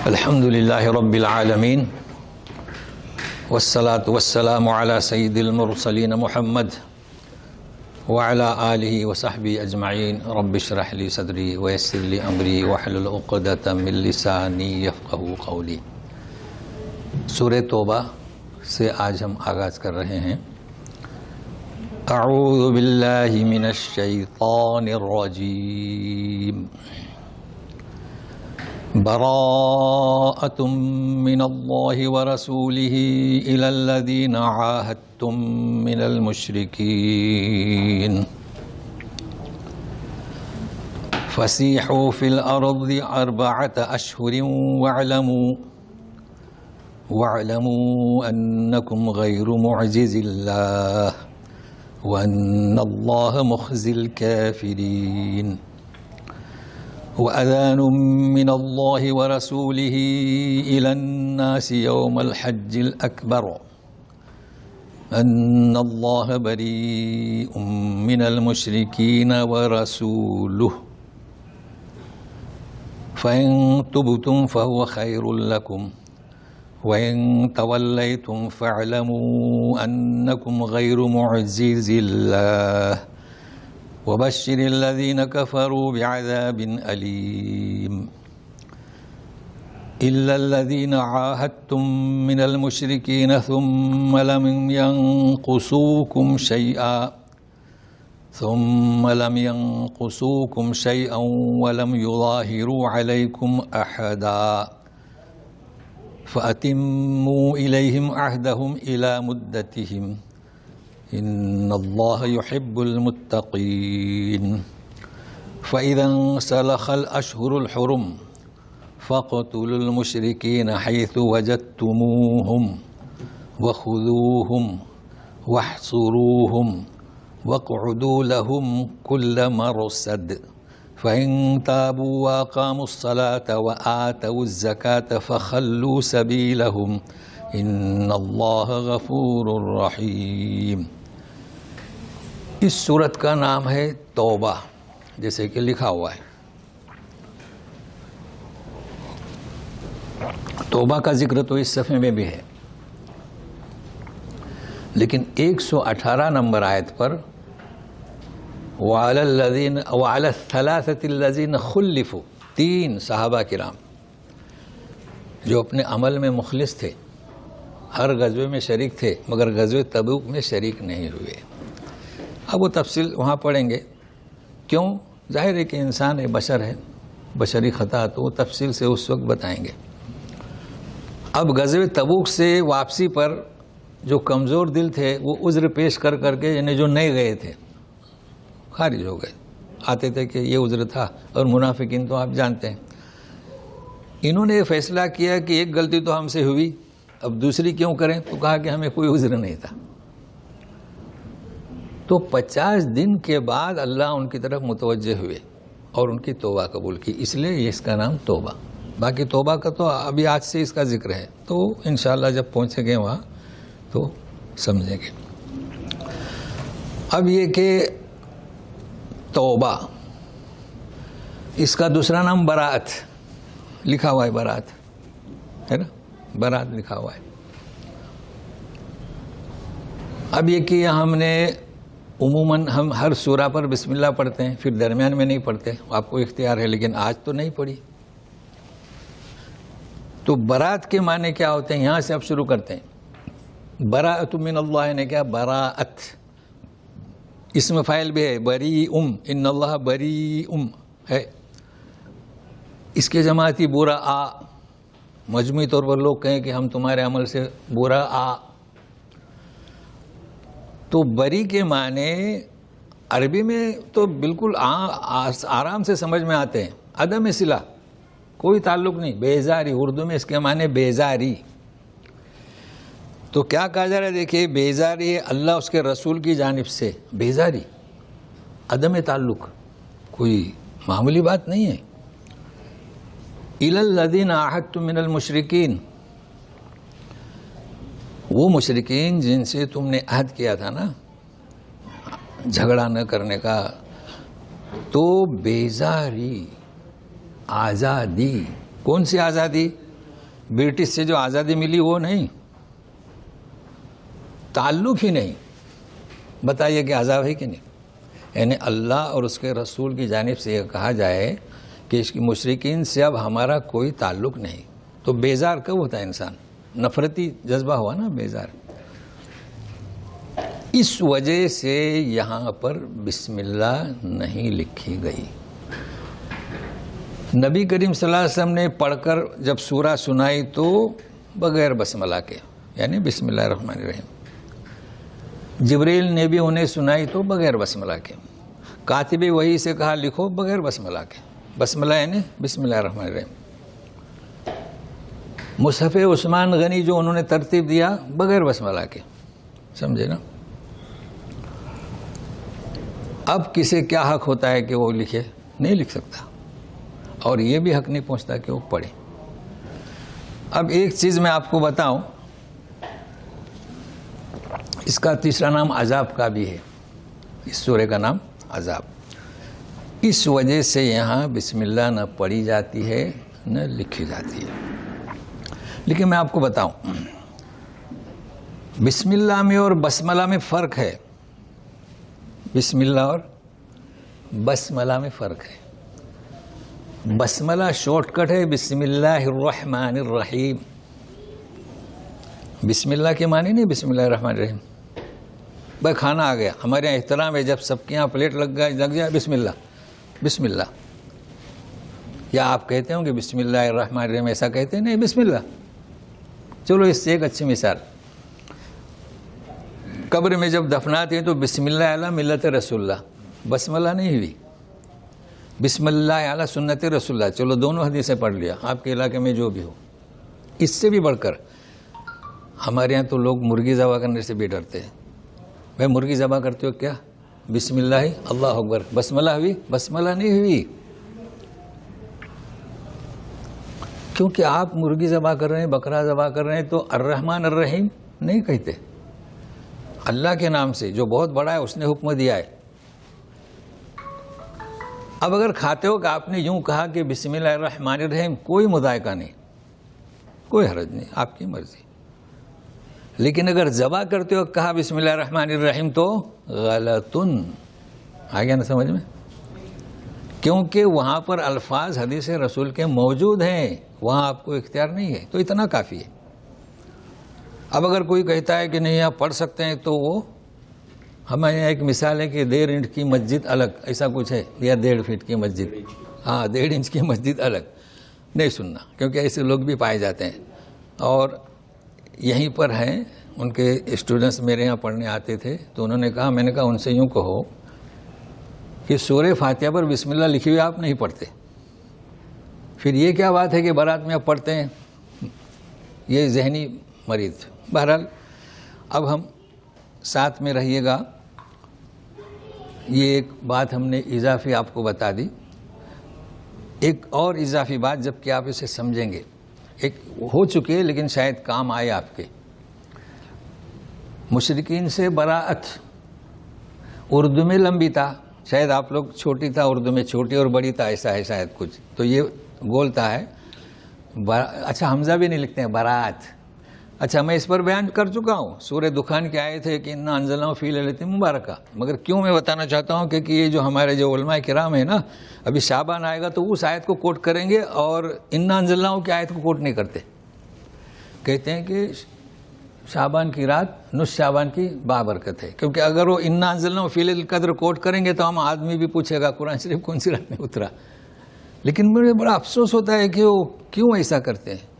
الحمد لله رب العالمين والصلاة والسلام على سيد المرسلين محمد وعلى آله وصحبه أجمعين. رب اشرح لي صدري ويسر لي أمري واحلل عقدة من لساني يفقهوا قولي. سورہ توبہ سے آج ہم آغاز کر رہے ہیں. اعوذ باللہ من الشیطان الرجیم. براءۃ من اللہ ورسولہ الی الذین عاہدتم من المشرکین فسیحوا فی الارض اربعۃ اشہر واعلموا انکم غیر معجز اللہ وان اللہ مخزی الکافرین. وأذان من الله ورسوله إلى الناس يوم الحج الأكبر أن الله بريء من المشركين ورسوله فإن تبتم فهو خير لكم وإن توليتم فاعلموا أنكم غير معجز الله وبشر الذين كفروا بعذاب أليم. إلا الذين عاهدتم من المشركين ثم لم ينقصوكم شيئا ولم يظاهروا عليكم أحدا فأتموا إليهم عهدهم إلى مدتهم ان اللہ يحب المتقین. فإذا انسلخ الأشهر الحرم فاقتلوا المشركين حيث وجدتموهم وخذوهم واحصروهم واقعدوا لهم كل مرصد فإن تابوا وأقاموا الصلاة وآتوا الزكاة فخلوا سبيلهم ان اللہ غفور رحیم. اس سورت کا نام ہے توبہ، جیسے کہ لکھا ہوا ہے. توبہ کا ذکر تو اس صفحے میں بھی ہے، لیکن 118 نمبر آیت پر وعلی الثلاثة الذین خلفوا، 3 صحابہ کرام جو اپنے عمل میں مخلص تھے، ہر غزوے میں شریک تھے مگر غزوہ تبوک میں شریک نہیں ہوئے. اب وہ تفصیل وہاں پڑھیں گے. کیوں؟ ظاہر ہے کہ انسان ہے، بشر ہے، بشری خطا، تو وہ تفصیل سے اس وقت بتائیں گے. اب غزوہ تبوک سے واپسی پر جو کمزور دل تھے وہ عذر پیش کر کر کے، یعنی جو نہیں گئے تھے، خارج ہو گئے. آتے تھے کہ یہ عذر تھا. اور منافقین تو آپ جانتے ہیں، انہوں نے یہ فیصلہ کیا کہ ایک غلطی تو ہم سے ہوئی، اب دوسری کیوں کریں؟ تو کہا کہ ہمیں کوئی عذر نہیں تھا. تو 50 دن کے بعد اللہ ان کی طرف متوجہ ہوئے اور ان کی توبہ قبول کی. اس لیے اس کا نام توبہ. باقی توبہ کا تو ابھی آج سے اس کا ذکر ہے، تو انشاءاللہ جب پہنچیں گے وہاں تو سمجھیں گے. اب یہ کہ توبہ، اس کا دوسرا نام براءت لکھا ہوا ہے. براءت ہے نا، برات لکھا ہوا ہے. اب یہ کہ ہم نے عموماً ہم ہر سورہ پر بسم اللہ پڑھتے ہیں، پھر درمیان میں نہیں پڑھتے، آپ کو اختیار ہے، لیکن آج تو نہیں پڑھی. تو برات کے معنی کیا ہوتے ہیں؟ یہاں سے اب شروع کرتے ہیں. براءۃ من اللہ نے کیا؟ براءت اسم فاعل بھی ہے، بریء، ان اللہ بریء ہے. اس کے جماعتی براء، مجموعی طور پر لوگ کہیں کہ ہم تمہارے عمل سے برا آ. تو بری کے معنی عربی میں تو بالکل آرام سے سمجھ میں آتے ہیں. عدم صلہ، کوئی تعلق نہیں. بیزاری، اردو میں اس کے معنی بیزاری. تو کیا کہا جا رہا ہے؟ دیکھیے، بیزاری ہے اللہ اس کے رسول کی جانب سے. بیزاری، عدم تعلق، کوئی معمولی بات نہیں ہے. الی الذین عاہدتم من المشرکین، وہ مشرکین جن سے تم نے عہد کیا تھا نا جھگڑا نہ کرنے کا، تو بیزاری، آزادی. کون سی آزادی؟ برٹش سے جو آزادی ملی وہ نہیں، تعلق ہی نہیں. بتائیے کہ عذاب ہے کہ نہیں؟ یعنی اللہ اور اس کے رسول کی جانب سے یہ کہا جائے کہ اس کی مشرکین سے اب ہمارا کوئی تعلق نہیں، تو بیزار کب ہوتا ہے انسان؟ نفرتی جذبہ ہوا نا، بیزار. اس وجہ سے یہاں پر بسم اللہ نہیں لکھی گئی. نبی کریم صلی اللہ علیہ وسلم نے پڑھ کر جب سورہ سنائی تو بغیر بسملہ کے، یعنی بسم اللہ الرحمن الرحیم. جبریل نے بھی انہیں سنائی تو بغیر بسملہ کے. کاتب وحی سے کہا لکھو بغیر بسملہ کے. بسملہ یعنی بسم اللہ الرحمن الرحیم. مصحف عثمان غنی جو انہوں نے ترتیب دیا بغیر بسملہ کے. سمجھے نا؟ اب کسے کیا حق ہوتا ہے کہ وہ لکھے؟ نہیں لکھ سکتا، اور یہ بھی حق نہیں پہنچتا کہ وہ پڑھے. اب ایک چیز میں آپ کو بتاؤں، اس کا تیسرا نام عذاب کا بھی ہے. اس سورہ کا نام عذاب. اس وجہ سے یہاں بسم اللہ نہ پڑھی جاتی ہے نہ لکھی جاتی ہے. لیکن میں آپ کو بتاؤں، بسم اللہ میں اور بسملہ میں فرق ہے. بسم اللہ اور بسملہ میں فرق ہے. بسملہ شارٹ کٹ ہے بسم اللہ الرحمن الرحیم. بسم اللہ کے معنی نہیں بسم اللہ الرحمن الرحیم. بھائی کھانا آ گیا، ہمارے یہاں احترام ہے، جب سب کے یہاں پلیٹ لگ جائے بسم اللہ بسم اللہ. یا آپ کہتے ہوں کہ بسم اللہ الرحمن الرحیم، ایسا کہتے ہیں؟ نہیں، بسم اللہ. چلو اس سے ایک اچھی مثال، قبر میں جب دفناتے ہیں تو بسم اللہ علی ملت رسول اللہ، بسملہ نہیں ہوئی. بسم اللہ علی سنت رسول اللہ. چلو دونوں حدیثیں پڑھ لیا آپ کے علاقے میں جو بھی ہو. اس سے بھی بڑھ کر ہمارے یہاں تو لوگ مرغی ذبح کرنے سے بھی ڈرتے ہیں. بھائی مرغی ذبح کرتے ہو کیا؟ بسم اللہ اللہ اکبر. بسملہ ہوئی؟ بسملہ نہیں ہوئی. کیونکہ آپ مرغی ذبح کر رہے ہیں، بکرا ذبح کر رہے ہیں تو الرحمن الرحیم نہیں کہتے. اللہ کے نام سے جو بہت بڑا ہے اس نے حکم دیا ہے. اب اگر کھاتے ہو کہ آپ نے یوں کہا کہ بسم اللہ الرحمن الرحیم، کوئی مذائقہ نہیں، کوئی حرج نہیں، آپ کی مرضی. لیکن اگر ذبح کرتے ہو کہا بسم اللہ الرحمن الرحیم تو غلطن. آ گیا نا سمجھ میں؟ کیونکہ وہاں پر الفاظ حدیث رسول کے موجود ہیں، وہاں آپ کو اختیار نہیں ہے. تو اتنا کافی ہے. اب اگر کوئی کہتا ہے کہ نہیں آپ پڑھ سکتے ہیں تو وہ ہمارے یہاں ایک مثال ہے کہ 1.5 انچ کی مسجد الگ، ایسا کچھ ہے، یا 1.5 فٹ کی مسجد. ہاں 1.5 انچ کی مسجد الگ نہیں سننا، کیونکہ ایسے لوگ بھی پائے جاتے ہیں. اور یہیں پر ہیں ان کے اسٹوڈنٹس میرے یہاں پڑھنے آتے تھے تو انہوں نے کہا، میں نے کہا ان سے یوں کہو کہ سورہ فاتحہ پر بسم اللہ لکھی ہوئی آپ نہیں پڑھتے، پھر یہ کیا بات ہے کہ بارات میں آپ پڑھتے ہیں؟ یہ ذہنی مریض. بہرحال اب ہم ساتھ میں رہیے گا. یہ ایک بات ہم نے اضافی آپ کو بتا دی. ایک اور اضافی بات جب کہ آپ اسے سمجھیں گے، ایک ہو چکے لیکن شاید کام آئے آپ کے. مشرکین سے براءت اردو میں لمبی تھا، شاید آپ لوگ چھوٹی تھا اردو میں چھوٹی اور بڑی تھا ایسا ہے شاید کچھ، تو یہ بولتا ہے. اچھا حمزہ بھی نہیں لکھتے ہیں، براءت. اچھا میں اس پر بیان کر چکا ہوں، سورہ دخان کی آیت ہے کہ انا انزلناہ فی لیلۃ مبارکہ. مگر کیوں میں بتانا چاہتا ہوں کہ یہ جو ہمارے جو علماء کرام ہیں نا، ابھی شعبان آئے گا تو اس آیت کو کوٹ کریں گے اور انا انزلناہ کی آیت کو کوٹ نہیں کرتے. کہتے ہیں کہ شعبان کی رات نصف شعبان کی بابرکت ہے، کیونکہ اگر وہ انا انزلناہ فی لیلۃ القدر کوٹ کریں گے تو ہم آدمی بھی پوچھے گا قرآن شریف کون سی رات میں اترا. لیکن مجھے بڑا افسوس ہوتا ہے کہ وہ کیوں ایسا کرتے ہیں.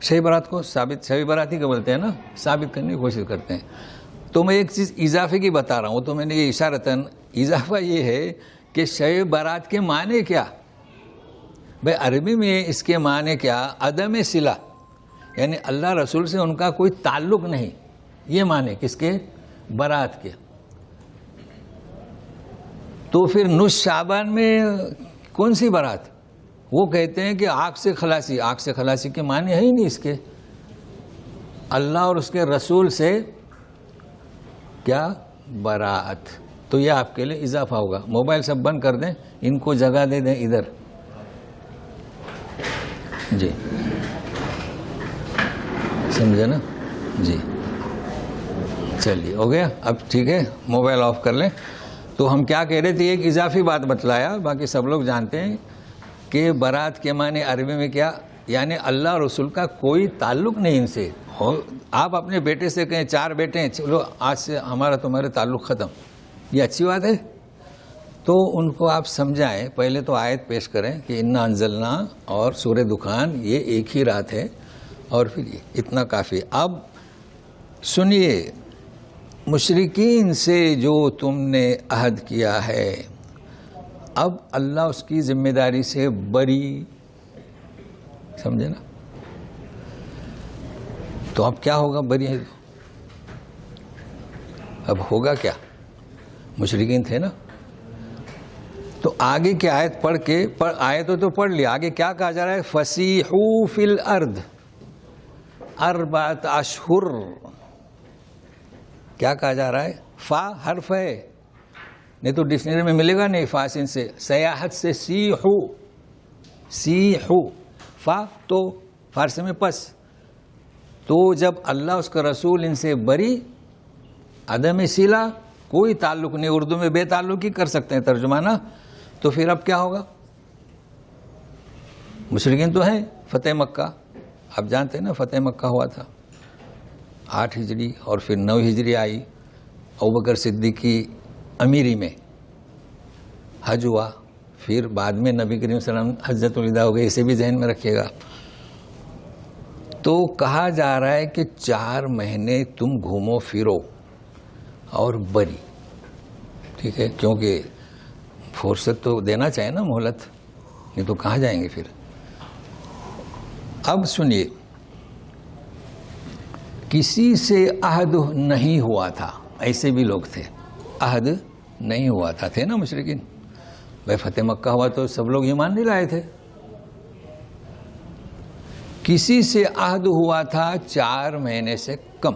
شب برات کو ثابت، شب برات ہی کو بولتے ہیں نا، ثابت کرنے کی کوشش کرتے ہیں. تو میں ایک چیز اضافے کی بتا رہا ہوں، تو میں نے یہ اشارتاً اضافہ یہ ہے کہ شب برات کے معنی کیا. بھائی عربی میں اس کے معنی کیا؟ عدم صلہ، یعنی اللہ رسول سے ان کا کوئی تعلق نہیں. یہ معنی کس کے؟ برات کے. تو پھر نصف شعبان میں کون سی برات؟ وہ کہتے ہیں کہ آگ سے خلاصی. آگ سے خلاصی کے معنی ہے ہی نہیں اس کے. اللہ اور اس کے رسول سے کیا؟ براءت. تو یہ آپ کے لیے اضافہ ہوگا. موبائل سب بند کر دیں، ان کو جگہ دے دیں ادھر. جی سمجھے نا جی. چلیے ہو گیا اب ٹھیک ہے, موبائل آف کر لیں. تو ہم کیا کہہ رہے تھے, ایک اضافی بات بتلایا, باقی سب لوگ جانتے ہیں کہ برات کے معنی عربی میں کیا, یعنی اللہ اور رسول کا کوئی تعلق نہیں ان سے. آپ اپنے بیٹے سے کہیں 4 بیٹے ہیں, چلو آج سے ہمارا تمہارے تعلق ختم, یہ اچھی بات ہے؟ تو ان کو آپ سمجھائیں. پہلے تو آیت پیش کریں کہ انا انزلنا اور سورہ دخان یہ ایک ہی رات ہے, اور پھر یہ اتنا کافی. اب سنیے, مشرکین سے جو تم نے عہد کیا ہے, اب اللہ اس کی ذمہ داری سے بری, سمجھے نا. تو اب کیا ہوگا, بری ہے اب ہوگا کیا, مشرکین تھے نا. تو آگے کی آیت پڑھ کے, آیتوں تو پڑھ لیا, آگے کیا کہا جا رہا ہے, فسیحوا فی الارض 4 اشہر. کیا کہا جا رہا ہے, فا حرف ہے, نہیں تو ڈکشنری میں ملے گا نہیں. فاسن سے, سیاحت سے سیحو, سیحو, فا تو فارسی میں پس. تو جب اللہ اس کا رسول ان سے بری, عدم صلہ, کوئی تعلق نہیں, اردو میں بے تعلق ہی کر سکتے ہیں ترجمانہ. تو پھر اب کیا ہوگا, مشرکین تو ہیں. فتح مکہ آپ جانتے ہیں نا, فتح مکہ ہوا تھا 8 ہجری اور پھر 9 ہجری آئی. ابوبکر صدیق کی امیری میں حج ہوا, پھر بعد میں نبی کریم صلی اللہ علیہ وسلم حجۃ الوداع ہو گئی. اسے بھی ذہن میں رکھیے گا. تو کہا جا رہا ہے کہ 4 مہینے تم گھومو پھرو اور بری, ٹھیک ہے, کیونکہ فرصت تو دینا چاہیے نا, مہلت, نہیں تو کہاں جائیں گے پھر. اب سنیے, کسی سے عہد نہیں ہوا تھا, ایسے بھی لوگ تھے, عہد نہیں ہوا تھا, تھے نا مشرکین. بھائی فتح مکہ ہوا تو سب لوگ ایمان نہیں لائے تھے. کسی سے عہد ہوا تھا 4 مہینے سے کم,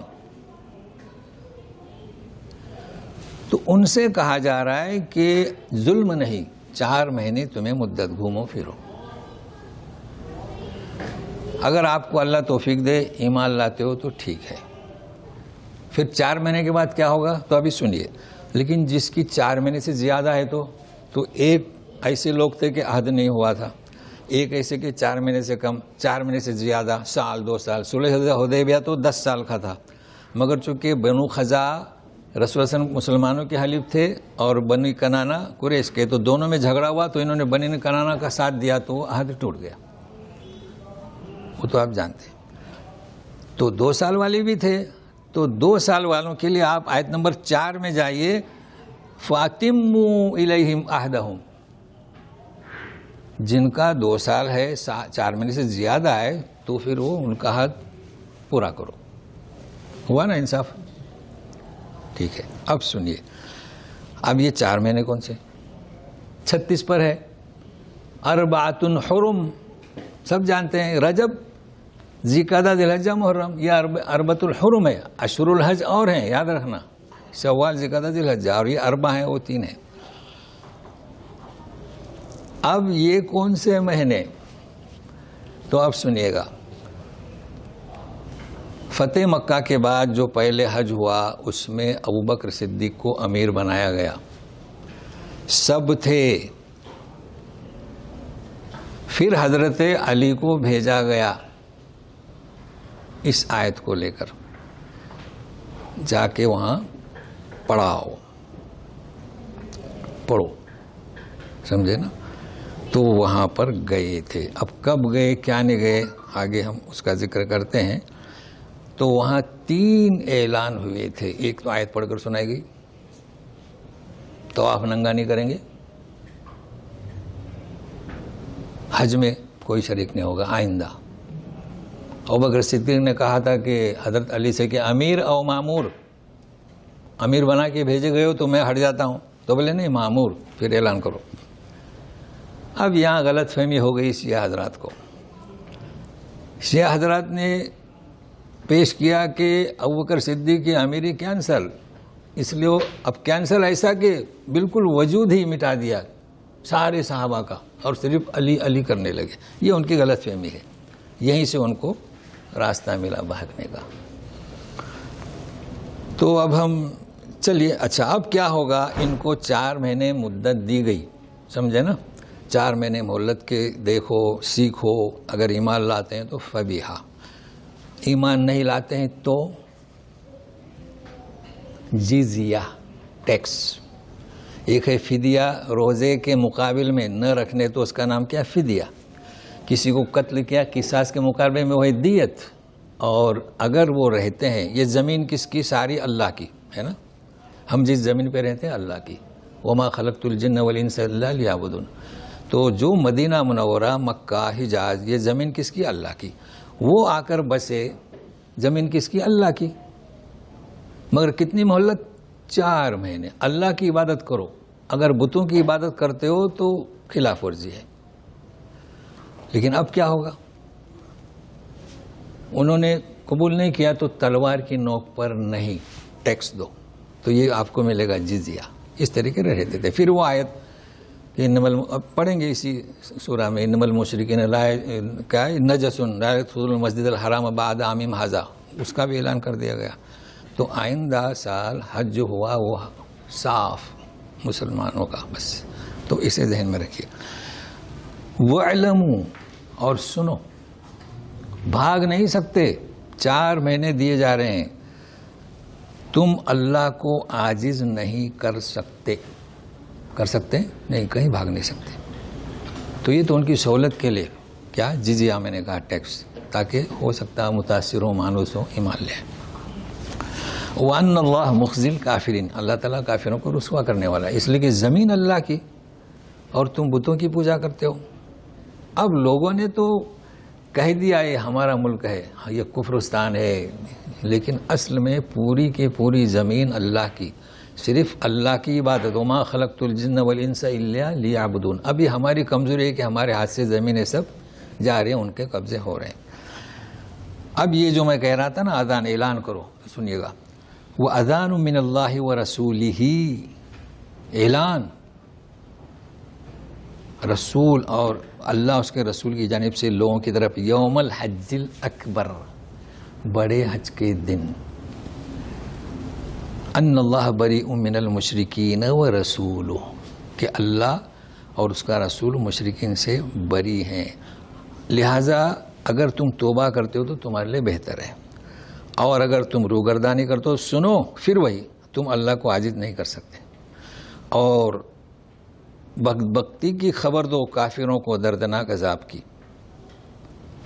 تو ان سے کہا جا رہا ہے کہ ظلم نہیں, 4 مہینے تمہیں مدت گھومو پھرو. اگر آپ کو اللہ توفیق دے, ایمان لاتے ہو تو ٹھیک ہے. پھر 4 مہینے کے بعد کیا ہوگا, تو ابھی سنیے. لیکن جس کی 4 مہینے سے زیادہ ہے تو ایک ایسے لوگ تھے کہ عہد نہیں ہوا تھا, ایک ایسے کہ 4 مہینے سے کم, 4 مہینے سے زیادہ, سال 2 سال. صلح حدیبیہ تو 10 سال کا تھا, مگر چونکہ بنو خزاع رسول اللہ مسلمانوں کے حلیف تھے اور بنی کنانا قریش کے, تو دونوں میں جھگڑا ہوا, تو انہوں نے بنی کنانا کا ساتھ دیا, تو وہ عہد ٹوٹ گیا. وہ تو آپ جانتے ہیں. تو 2 سال والے بھی تھے, تو 2 سال والوں کے لیے آپ آیت نمبر 4 میں جائیے, فَأَتِمُّوا إِلَيْهِمْ عَهْدَهُمْ. جن کا 2 سال ہے, 4 مہینے سے زیادہ ہے, تو پھر وہ ان کا عہد پورا کرو. ہوا نا انصاف, ٹھیک ہے. اب سنیے, اب یہ 4 مہینے کون سے, 36 پر ہے. 4 حرم سب جانتے ہیں, رجب, ذی-قعدہ, ذی-الحجہ, محرم, یہ 4 الحرم ہے. اشہر الحج اور ہیں, یاد رکھنا, شوال, ذی-قعدہ, ذی-الحجہ, اور یہ 4 ہیں, وہ 3 ہیں. اب یہ کون سے مہینے, تو اب سنیے گا. فتح مکہ کے بعد جو پہلے حج ہوا, اس میں ابوبکر صدیق کو امیر بنایا گیا, سب تھے. پھر حضرت علی کو بھیجا گیا اس آیت کو لے کر, جا کے وہاں پڑھاؤ, پڑھو, سمجھے نا. تو وہاں پر گئے تھے. اب کب گئے, کیا نہیں گئے, آگے ہم اس کا ذکر کرتے ہیں. تو وہاں 3 اعلان ہوئے تھے. ایک تو آیت پڑھ کر سنائی گئی, طواف ننگا نہیں کریں گے, حج میں کوئی شریک نہیں ہوگا آئندہ. ابوبکر صدیق نے کہا تھا کہ حضرت علی سے کہ امیر او معمور, امیر بنا کے بھیجے گئے ہو تو میں ہٹ جاتا ہوں, تو بولے نہیں معمور, پھر اعلان کرو. اب یہاں غلط فہمی ہو گئی شیعہ حضرات کو. شیعہ حضرات نے پیش کیا کہ ابوبکر صدیق کی امیری کینسل, اس لیے اب کینسل ایسا کہ بالکل وجود ہی مٹا دیا سارے صحابہ کا, اور صرف علی علی کرنے لگے. یہ ان کی غلط فہمی ہے, یہیں سے ان کو راستہ ملا بھاگنے کا. تو اب ہم چلیے اچھا اب کیا ہوگا. ان کو 4 مہینے مدت دی گئی, سمجھے نا, 4 مہینے مہلت کے دیکھو سیکھو, اگر ایمان لاتے ہیں تو فبیہا, ایمان نہیں لاتے ہیں تو جزیہ ٹیکس. ایک ہے فدیہ, روزے کے مقابل میں نہ رکھنے تو اس کا نام کیا فدیہ. کسی کو قتل کیا قصاص کے مقابلے میں وہ ہے دیت. اور اگر وہ رہتے ہیں, یہ زمین کس کی, ساری اللہ کی ہے نا, ہم جس زمین پہ رہتے ہیں اللہ کی. وما خلقت الجن والانس الا لیعبدون. تو جو مدینہ منورہ, مکہ, حجاز, یہ زمین کس کی, اللہ کی. وہ آ کر بسے, زمین کس کی, اللہ کی. مگر کتنی مہلت, 4 مہینے. اللہ کی عبادت کرو, اگر بتوں کی عبادت کرتے ہو تو خلاف ورزی ہے. لیکن اب کیا ہوگا, انہوں نے قبول نہیں کیا تو تلوار کی نوک پر نہیں, ٹیکس دو, تو یہ آپ کو ملے گا جزیہ. اس طریقے سے رہتے تھے. پھر وہ آیت کہ اب پڑھیں گے اسی سورہ میں, انما المشرکین کیا ہے, نجس لا يدخلون المسجد الحرام بعد عامهم ھذا, اس کا بھی اعلان کر دیا گیا. تو آئندہ سال حج جو ہوا وہ صاف مسلمانوں کا, بس. تو اسے ذہن میں رکھیے. وَاعْلَمُوا, اور سنو, بھاگ نہیں سکتے, 4 مہینے دیے جا رہے ہیں, تم اللہ کو عاجز نہیں کر سکتے. کر سکتے نہیں, کہیں بھاگ نہیں سکتے. تو یہ تو ان کی سہولت کے لیے کیا جزیہ, میں نے کہا ٹیکس, تاکہ ہو سکتا ہے متاثر ہو, مانوس ہو, ایمان لے. وَأَنَّ اللَّهَ مُخْزِي الْكَافِرِينَ, اللہ تعالیٰ کافروں کو رسوا کرنے والا ہے. اس لیے کہ زمین اللہ کی اور تم بتوں کی پوجا کرتے ہو. اب لوگوں نے تو کہہ دیا یہ ہمارا ملک ہے, یہ کفرستان ہے, لیکن اصل میں پوری کی پوری زمین اللہ کی, صرف اللہ کی عبادت. وما خلقت الجن والانس الا لیعبدون. ابھی ہماری کمزوری ہے کہ ہمارے ہاتھ سے زمینیں سب جا رہے ہیں, ان کے قبضے ہو رہے ہیں. اب یہ جو میں کہہ رہا تھا نا, اذان, اعلان کرو, سنیے گا. وَأَذَانٌ مِّنَ اللَّهِ وَرَسُولِهِ, اعلان رسول اور اللہ اس کے رسول کی جانب سے لوگوں کی طرف. یوم الحج الاکبر, بڑے حج کے دن. ان اللہ بریء من المشرکین ورسولہ, کہ اللہ اور اس کا رسول مشرکین سے بری ہیں, لہذا اگر تم توبہ کرتے ہو تو تمہارے لیے بہتر ہے, اور اگر تم روگردانی کرتے ہو, سنو, پھر وہی, تم اللہ کو عاجز نہیں کر سکتے. اور بدبختی کی خبر دو کافروں کو دردناک عذاب کی.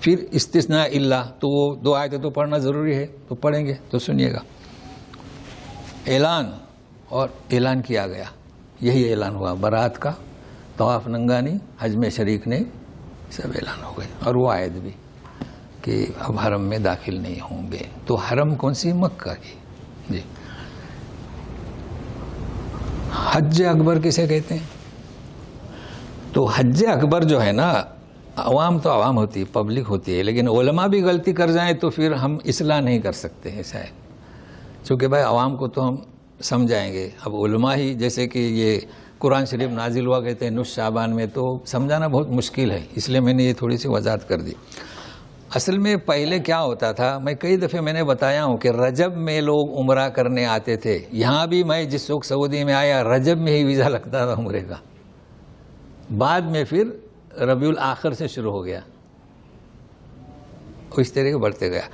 پھر استثناء اللہ, تو وہ 2 آیتیں تو پڑھنا ضروری ہے, تو پڑھیں گے, تو سنیے گا. اعلان, اور اعلان کیا گیا, یہی اعلان ہوا برات کا. طواف ننگانی, حج میں شریک نے, سب اعلان ہو گئے. اور وہ آیت بھی کہ اب حرم میں داخل نہیں ہوں گے. تو حرم کون سی, مکہ کی. جی, حج اکبر کسے کہتے ہیں؟ تو حج اکبر جو ہے نا, عوام تو عوام ہوتی ہے, پبلک ہوتی ہے, لیکن علماء بھی غلطی کر جائیں تو پھر ہم اصلاح نہیں کر سکتے. ایسا ہے, چونکہ بھائی عوام کو تو ہم سمجھائیں گے, اب علماء ہی, جیسے کہ یہ قرآن شریف نازل ہوا کہتے ہیں نصف شعبان میں, تو سمجھانا بہت مشکل ہے, اس لیے میں نے یہ تھوڑی سی وضاحت کر دی. اصل میں پہلے کیا ہوتا تھا, میں کئی دفعے میں نے بتایا ہوں کہ رجب میں لوگ عمرہ کرنے آتے تھے. یہاں بھی میں جس وقت سعودی میں آیا, رجب میں ہی ویزا لگتا تھا عمرے کا, بعد میں پھر ربیع الاخر سے شروع ہو گیا, اس طرح بڑھتے گیا.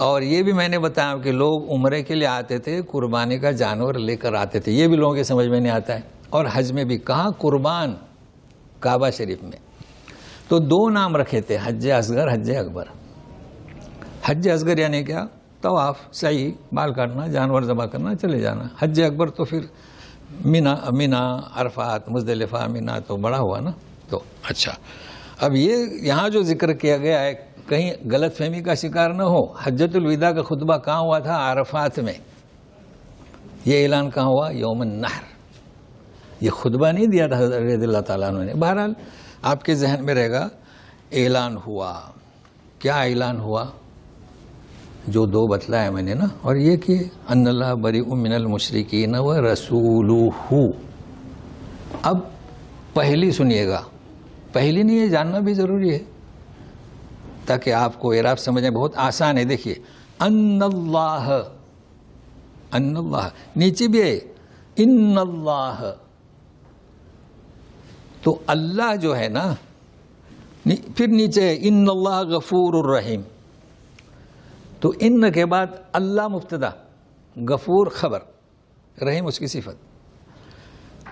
اور یہ بھی میں نے بتایا کہ لوگ عمرے کے لیے آتے تھے, قربانی کا جانور لے کر آتے تھے, یہ بھی لوگوں کے سمجھ میں نہیں آتا ہے. اور حج میں بھی کہاں قربان, کعبہ شریف میں. تو 2 نام رکھے تھے, حج اصغر, حج اکبر. حج اصغر یعنی کیا, طواف, سعی, بال کاٹنا, جانور ذبح کرنا, چلے جانا. حج اکبر تو پھر مینا, عرفات, مزدلفہ, مینا, تو بڑا ہوا نا. تو اچھا, اب یہ یہاں جو ذکر کیا گیا ہے, کہیں غلط فہمی کا شکار نہ ہو. حجۃ الوداع کا خطبہ کہاں ہوا تھا, عرفات میں. یہ اعلان کہاں ہوا, یوم النحر. یہ خطبہ نہیں دیا تھا حضرت رضی اللہ تعالیٰ عنہ نے. بہرحال آپ کے ذہن میں رہے گا, اعلان ہوا. کیا اعلان ہوا, جو 2 بتلایا میں نے نا, اور یہ کہ ان اللہ بریء من المشرکین ورسولہ. اب پہلی سنیے گا, پہلی نہیں ہے, جاننا بھی ضروری ہے. تاکہ آپ کو اعراب سمجھیں بہت آسان ہے. دیکھیے ان اللہ، ان اللہ نیچے بھی ہے ان اللہ، تو اللہ جو ہے نا پھر نیچے ہے ان اللہ غفور الرحیم. تو ان کے بعد اللہ مبتدا، غفور خبر، رحیم اس کی صفت.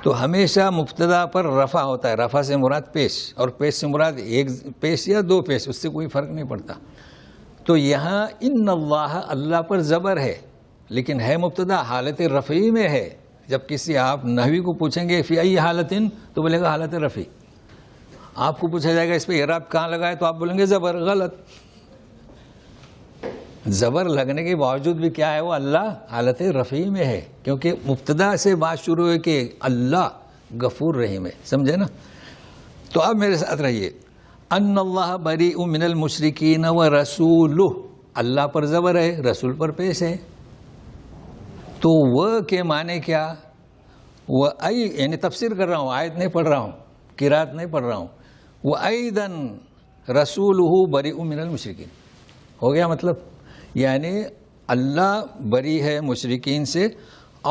تو ہمیشہ مبتدا پر رفع ہوتا ہے، رفع سے مراد پیش، اور پیش سے مراد ایک پیش یا دو پیش، اس سے کوئی فرق نہیں پڑتا. تو یہاں ان اللہ، اللہ پر زبر ہے لیکن ہے مبتدا، حالت رفعی میں ہے. جب کسی آپ نحوی کو پوچھیں گے فی ای حالت، تو بولے گا حالت رفعی. آپ کو پوچھا جائے گا اس پہ اعراب کہاں لگائے، تو آپ بولیں گے زبر. غلط. زبر لگنے کے باوجود بھی کیا ہے، وہ اللہ حالت رفعی میں ہے، کیونکہ مبتدا سے بات شروع ہے کہ اللہ غفور رحیم ہے. سمجھے نا؟ تو اب میرے ساتھ رہیے. ان اللہ بریء من المشرکین ورسولہ، اللہ پر زبر ہے، رسول پر پیش ہے. تو وہ کے معنی کیا؟ وہ یعنی تفسیر کر رہا ہوں، آیت نہیں پڑھ رہا ہوں، قرات نہیں پڑھ رہا ہوں. وَأَيْضًا رَسُولُهُ بَرِيءٌ مِّنَ الْمُشْرِكِينَ. ہو گیا مطلب؟ یعنی اللہ بری ہے مشرکین سے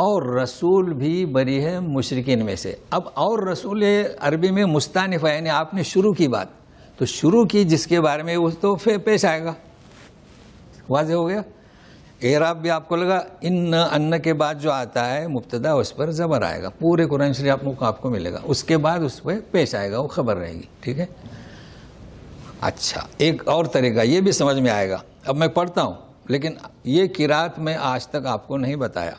اور رسول بھی بری ہے مشرکین میں سے. اب اور رسول عربی میں مستانف ہے، یعنی آپ نے شروع کی بات، تو شروع کی جس کے بارے میں وہ تو پیش آئے گا. واضح ہو گیا؟ اعراب بھی آپ کو لگا ان کے بعد جو آتا ہے مبتدا، اس پر زبر آئے گا. پورے قرآن شریف آپ کو ملے گا، اس کے بعد اس پہ پیش آئے گا، وہ خبر رہے گی. ٹھیک ہے؟ اچھا، ایک اور طریقہ یہ بھی سمجھ میں آئے گا. اب میں پڑھتا ہوں لیکن یہ قرات میں آج تک آپ کو نہیں بتایا.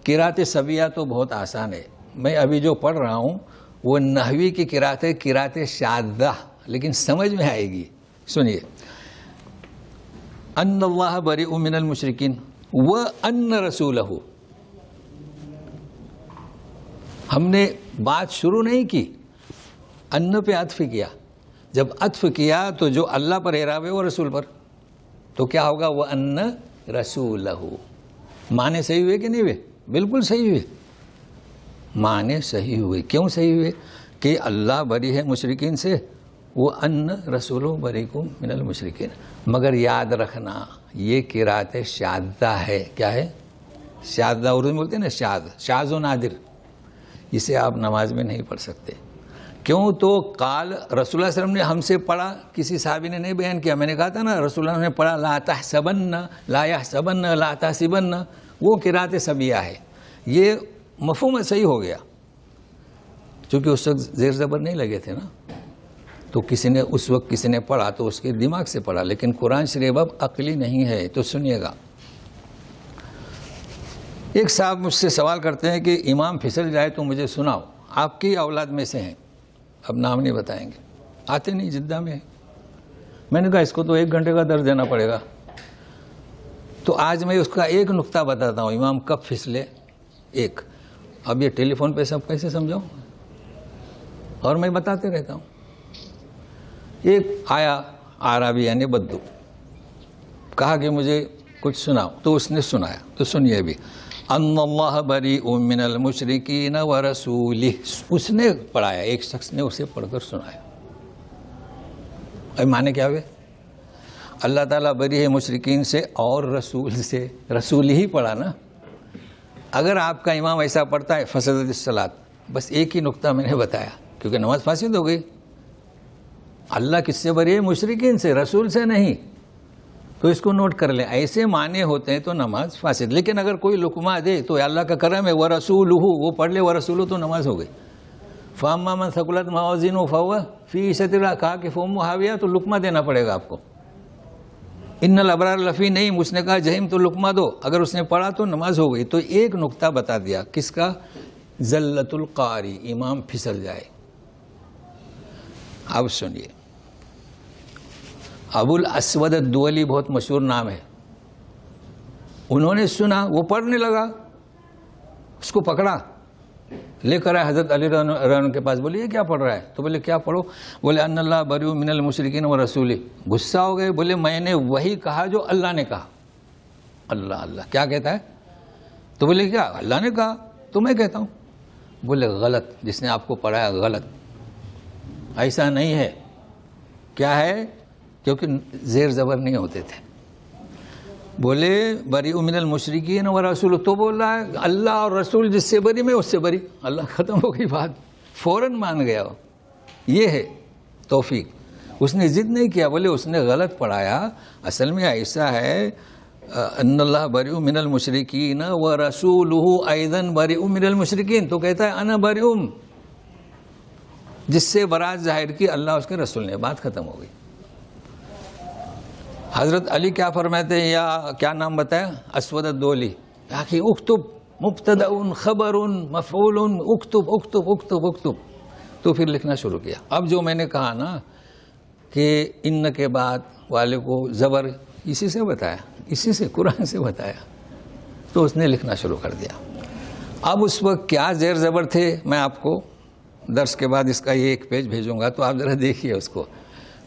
قرات سبیہ تو بہت آسان ہے. میں ابھی جو پڑھ رہا ہوں وہ نحوی کی قرات ہے، قرات شاذہ، لیکن سمجھ میں آئے گی. سنیے. ان اللہ بریء من المشرکین وان رسولہ. ہم نے بات شروع نہیں کی، ان پہ عطف کیا. جب عطف کیا تو جو اللہ پر اعراب ہے وہ رسول پر، تو کیا ہوگا؟ وان رسولہ. معنی صحیح ہوئے کہ نہیں ہوئے؟ بالکل صحیح ہوئے. معنی صحیح ہوئے. کیوں صحیح ہوئے؟ کہ اللہ بری ہے مشرکین سے، وَأَنَّ رَسُولُهُ بَرِيءٌ مِّنَ الْمُشْرِكِينَ. مگر یاد رکھنا یہ قرات شاذہ ہے. کیا ہے؟ شاذہ اردو میں بولتے ہیں نا، شاذ و نادر. اسے آپ نماز میں نہیں پڑھ سکتے. کیوں؟ تو قال رسول اللہ صلی اللہ علیہ وسلم نے ہم سے پڑھا، کسی صحابی نے نہیں بیان کیا. میں نے کہا تھا نا رسول اللہ نے پڑھا لا تحسبن، لا یحسبن، لا تحسبن، وہ قرات سبیہ ہے. یہ مفہوم صحیح ہو گیا چونکہ اس وقت زیر زبر نہیں لگے تھے نا، تو کسی نے اس وقت کسی نے پڑھا تو اس کے دماغ سے پڑھا. لیکن قرآن شریف اب عقلی نہیں ہے. تو سنیے گا. ایک صاحب مجھ سے سوال کرتے ہیں کہ امام پھسل جائے تو مجھے سناؤ. آپ کی اولاد میں سے ہیں، اب نام نہیں بتائیں گے، آتے نہیں، جدہ میں ہے. میں نے کہا اس کو تو 1 گھنٹے کا درس دینا پڑے گا. تو آج میں اس کا ایک نقطہ بتاتا ہوں، امام کب پھسلے. ایک اب یہ ٹیلی فون پہ سب کیسے سمجھاؤں، اور میں بتاتے رہتا ہوں. ایک آیا عربی یعنی بدو، کہا کہ مجھے کچھ سناؤ، تو اس نے سنایا. تو سنیے بھی. ان اللہ بریء من المشرکین ورسولہ. اس نے پڑھایا، ایک شخص نے اسے پڑھ کر سنایا. اب معنی کیا ہوئے؟ اللہ تعالیٰ بری ہے مشرکین سے اور رسول سے. رسول ہی پڑھا نا. اگر آپ کا امام ایسا پڑھتا ہے فسدت الصلاۃ. بس ایک ہی نقطہ میں نے بتایا کیونکہ نماز فاسد ہو گئی. اللہ کس سے بری ہے؟ مشرکین سے، رسول سے نہیں. تو اس کو نوٹ کر لیں. ایسے معنی ہوتے ہیں تو نماز فاسد. لیکن اگر کوئی لقمہ دے تو اللہ کا کرم ہے، وَرَسُولُهُ، وہ پڑھ لے وَرَسُولُهُ، تو نماز ہو گئی. فَأَمَّا مَنْ ثَقُلَتْ مَوَازِينُهُ فَهُوَ فِي عِيشَةٍ رَاضِيَةٍ. کہا کہ فَأُمُّهُ هَاوِيَةٌ، تو لقمہ دینا پڑے گا آپ کو. ان الابرار لفی نعیم، اس نے کہا جہنم، تو لقمہ دو. اگر اس نے پڑھا تو نماز ہو گئی. تو ایک نقطہ بتا دیا، کس کا؟ زلت القاری، امام پھسل جائے. اب سنیے. ابو الاسود الدولی بہت مشہور نام ہے. انہوں نے سنا، وہ پڑھنے لگا، اس کو پکڑا، لے کر آئے حضرت علی رضی اللہ عنہ کے پاس. بولے یہ کیا پڑھ رہا ہے؟ تو بولے کیا پڑھو؟ بولے ان اللہ بریء من المشرکین ورسولہ. غصہ ہو گئے، بولے میں نے وہی کہا جو اللہ نے کہا. اللہ اللہ کیا کہتا ہے؟ تو بولے کیا اللہ نے کہا تو میں کہتا ہوں. بولے غلط، جس نے آپ کو پڑھایا غلط، ایسا نہیں ہے. کیا ہے؟ کیونکہ زیر زبر نہیں ہوتے تھے. بولے بری من المشرکین و رسول، تو بول رہا ہے اللہ اور رسول جس سے بری میں اس سے بری. اللہ ختم ہو گئی بات، فوراً مان گیا. یہ ہے توفیق. اس نے ضد نہیں کیا، بولے اس نے غلط پڑھایا. اصل میں ایسا ہے ان اللہ بریء من المشرکین و رسولہ ایضا بریء من المشرکین، تو کہتا ہے انا بریء، جس سے برات ظاہر کی اللہ اس کے رسول نے. بات ختم ہو گئی. حضرت علی کیا فرماتے ہیں، یا کیا نام بتایا، اسود الدولی، کہ اکتب مبتدأ خبر مفعول، اکتب اکتب اکتب اکتب. تو پھر لکھنا شروع کیا. اب جو میں نے کہا نا کہ ان کے بعد والے کو زبر، اسی سے بتایا، اسی سے قرآن سے بتایا. تو اس نے لکھنا شروع کر دیا. اب اس وقت کیا زیر زبر تھے، میں آپ کو درس کے بعد اس کا یہ ایک پیج بھیجوں گا، تو آپ ذرا دیکھیے اس کو.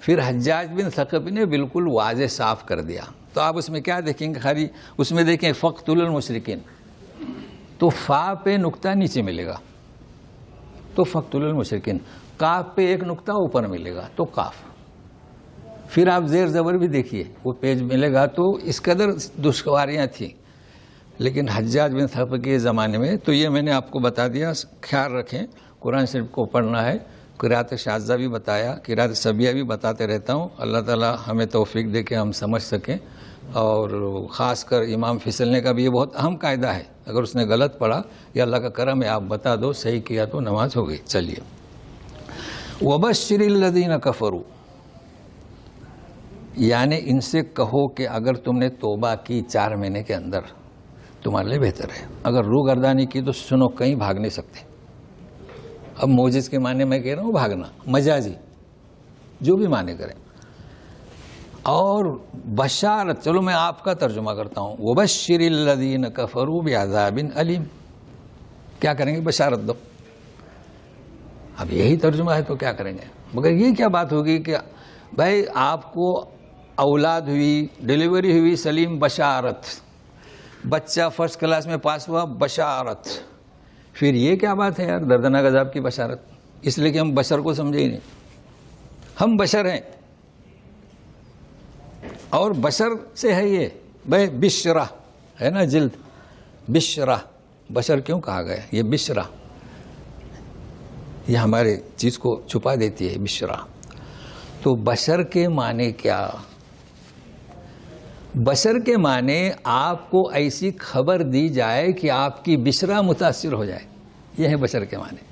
پھر حجاج بن ثقفی نے بالکل واضح صاف کر دیا. تو آپ اس میں کیا دیکھیں گے، خالی اس میں دیکھیں فقتلوا المشرکین، تو فا پہ نقطہ نیچے ملے گا تو فقتلوا المشرکین، کاف پہ ایک نقطہ اوپر ملے گا تو کاف. پھر آپ زیر زبر بھی دیکھیے، وہ پیج ملے گا. تو اس قدر دشواریاں تھیں لیکن حجاج بن ثقفی کے زمانے میں. تو یہ میں نے آپ کو بتا دیا. خیال رکھیں قرآن شریف کو پڑھنا ہے. قرأت شاذہ بھی بتایا، قرأت سبیہ بھی بتاتے رہتا ہوں. اللہ تعالی ہمیں توفیق دے کے ہم سمجھ سکیں. اور خاص کر امام پھسلنے کا بھی یہ بہت اہم قاعدہ ہے. اگر اس نے غلط پڑھا یا اللہ کا کرم ہے آپ بتا دو، صحیح کیا تو نماز ہو گئی. چلیے. وبشر الذین کفروا، یعنی ان سے کہو کہ اگر تم نے توبہ کی 4 مہینے کے اندر تمہارے لیے بہتر ہے. اگر روگردانی کی تو سنو، کہیں بھاگ نہیں سکتے. اب موجز کے معنی میں کہہ رہا ہوں بھاگنا، مجازی جو بھی معنی کریں. اور بشارت، چلو میں آپ کا ترجمہ کرتا ہوں. وبشر الذین کفروا بعذاب علیم، کیا کریں گے، بشارت دو. اب یہی ترجمہ ہے تو کیا کریں گے. مگر یہ کیا بات ہوگی کہ بھائی آپ کو اولاد ہوئی، ڈیلیوری ہوئی سلیم، بشارت. بچہ فرسٹ کلاس میں پاس ہوا، بشارت. پھر یہ کیا بات ہے یار، دردناک عذاب کی بشارت. اس لیے کہ ہم بشر کو سمجھے ہی نہیں. ہم بشر ہیں اور بشر سے ہے یہ. بھائی بشرہ ہے نا، جلد، بشرہ. بشر کیوں کہا گیا یہ بشرہ، یہ ہمارے چیز کو چھپا دیتی ہے بشرہ. تو بشر کے معنی کیا، بشر کے معنی آپ کو ایسی خبر دی جائے کہ آپ کی بشرہ متاثر ہو جائے. یہ ہے بشر کے معنی.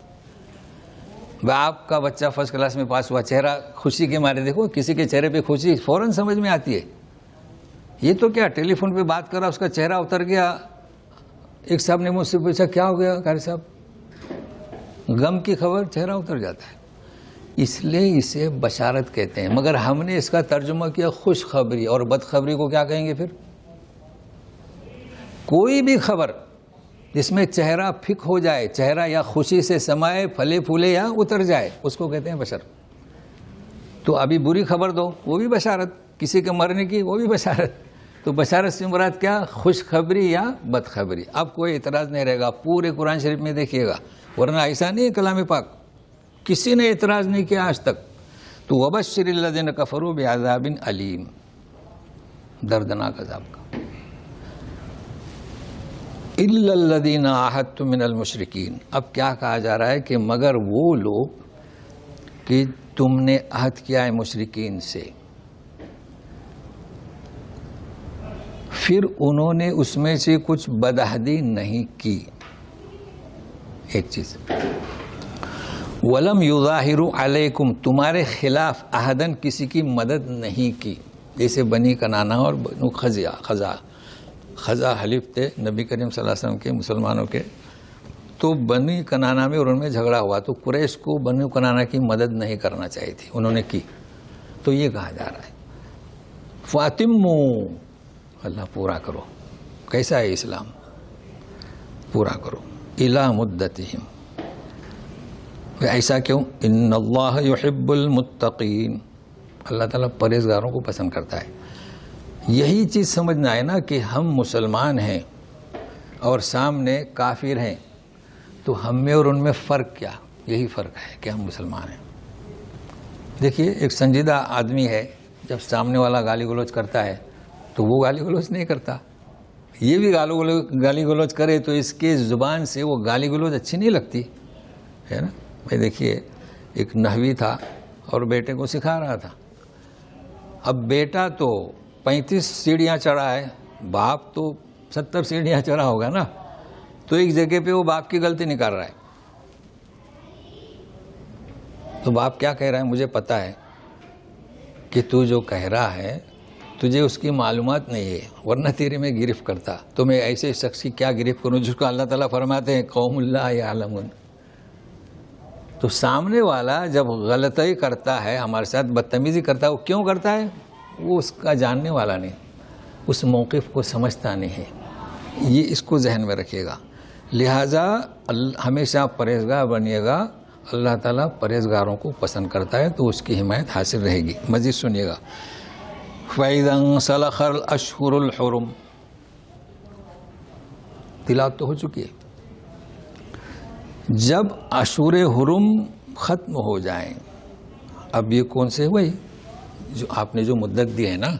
آپ کا بچہ فرسٹ کلاس میں پاس ہوا، چہرہ خوشی کے مارے، دیکھو کسی کے چہرے پہ خوشی فوراً سمجھ میں آتی ہے. یہ تو کیا ٹیلی فون پہ بات کرا، اس کا چہرہ اتر گیا. ایک صاحب نے مجھ سے پوچھا کیا ہو گیا قاری صاحب، غم کی خبر، چہرہ اتر جاتا ہے. اس لیے اسے بشارت کہتے ہیں. مگر ہم نے اس کا ترجمہ کیا خوشخبری، اور بدخبری کو کیا کہیں گے پھر. کوئی بھی خبر جس میں چہرہ پھک ہو جائے، چہرہ یا خوشی سے سمائے، پھلے پھولے یا اتر جائے، اس کو کہتے ہیں بشر. تو ابھی بری خبر دو، وہ بھی بشارت. کسی کے مرنے کی، وہ بھی بشارت. تو بشارت سے مراد کیا، خوشخبری یا بدخبری. اب کوئی اعتراض نہیں رہے گا. پورے قرآن شریف میں دیکھیے گا، ورنہ ایسا نہیں ہے کلام پاک کسی نے اعتراض نہیں کیا آج تک. تو وبشر الذین کفروا بعذاب علیم، دردناک عذاب کا. الا الذین عاہدتم من المشرکین، اب کیا کہا جا رہا ہے کہ مگر وہ لوگ کہ تم نے عہد کیا ہے مشرکین سے، پھر انہوں نے اس میں سے کچھ بدعہدی نہیں کی. ایک چیز، وَلَمْ يُظَاهِرُوا عَلَيْكُمْ، تمہارے خلاف عہدن کسی کی مدد نہیں کی. جیسے بنی کنانہ اور بنو خزا حلیف تھے نبی کریم صلی اللہ علیہ وسلم کے، مسلمانوں کے. تو بنی کنانہ میں اور ان میں جھگڑا ہوا تو قریش کو بنی کنانہ کی مدد نہیں کرنا چاہیے تھی، انہوں نے کی. تو یہ کہا جا رہا ہے فَأَتِمُّوا، اللہ پورا کرو. کیسا ہے اسلام، پورا کرو. اِلَى مُدَّتِهِمْ، ایسا کیوں، ان اللہ یحب المتقین، اللہ تعالیٰ پرہیزگاروں کو پسند کرتا ہے. یہی چیز سمجھنا ہے نا کہ ہم مسلمان ہیں اور سامنے کافر ہیں، تو ہم میں اور ان میں فرق کیا، یہی فرق ہے کہ ہم مسلمان ہیں. دیکھیے ایک سنجیدہ آدمی ہے جب سامنے والا گالی گلوچ کرتا ہے تو وہ گالی گلوچ نہیں کرتا، یہ بھی گالی گلوچ کرے تو اس کے زبان سے وہ گالی گلوچ اچھی نہیں لگتی ہے نا. بھائی دیکھیے ایک نحوی تھا اور بیٹے کو سکھا رہا تھا. اب بیٹا تو 35 سیڑھیاں چڑھا ہے، باپ تو 70 سیڑھیاں چڑھا ہوگا نا. تو ایک جگہ پہ وہ باپ کی غلطی نکال رہا ہے. تو باپ کیا کہہ رہا ہے؟ مجھے پتا ہے کہ تو جو کہہ رہا ہے تجھے اس کی معلومات نہیں ہے، ورنہ تیرے میں گرفت کرتا. تو میں ایسے شخص کی کیا گرفت کروں جس کو اللہ تعالیٰ فرماتے ہیں قوم لا یعلمون. تو سامنے والا جب غلطی کرتا ہے، ہمارے ساتھ بدتمیزی کرتا ہے، وہ کیوں کرتا ہے؟ وہ اس کا جاننے والا نہیں، اس موقف کو سمجھتا نہیں ہے. یہ اس کو ذہن میں رکھیے گا. لہٰذا ہمیشہ پرہیزگار بنیے گا. اللہ تعالیٰ پرہیزگاروں کو پسند کرتا ہے تو اس کی حمایت حاصل رہے گی. مزید سنیے گا. فَإِذَا انسَلَخَ الْأَشْهُرُ الْحُرُمُ، تلاوت تو ہو چکی ہے. جب اشہر حرم ختم ہو جائیں، اب یہ کون سے ہوئے جو آپ نے جو مدت دی ہے نا.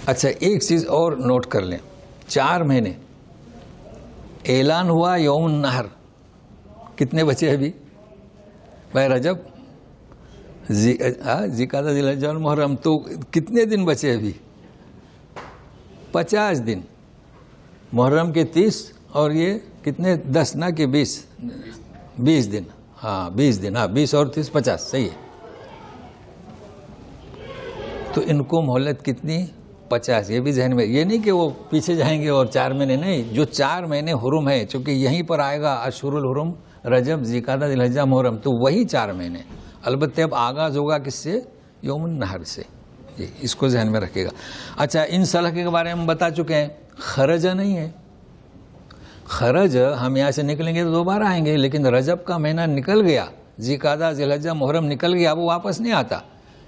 اچھا ایک چیز اور نوٹ کر لیں، 4 مہینے اعلان ہوا یوم النحر، کتنے بچے ابھی بھائی؟ رجب، ذوالقعدہ، ذی الحجہ اور محرم، تو کتنے دن بچے ابھی؟ 50 دن. محرم کے 30 اور یہ کتنے 10 نہ کہ 20 دن. ہاں 20 دن، ہاں 20 اور 30 50، صحیح ہے. تو ان کو مہلت کتنی؟ 50. یہ بھی ذہن میں، یہ نہیں کہ وہ پیچھے جائیں گے اور 4 مہینے نہیں. جو 4 مہینے حرم ہے، چونکہ یہیں پر آئے گا اشہر الحرم، رجب، ذوالقعدہ، ذی الحجہ، محرم، تو وہی 4 مہینے. البتہ اب آغاز ہوگا کس سے؟ یوم النحر سے. اس کو ذہن میں رکھے گا. اچھا انسلخ کے بارے میں ہم بتا چکے ہیں. خرج نہیں ہے. خرج ہم یہاں سے نکلیں گے تو دوبارہ آئیں گے، لیکن رجب کا مہینہ نکل گیا، ذوالقعدہ، ذی الحجہ، محرم نکل گیا، وہ واپس نہیں آتا.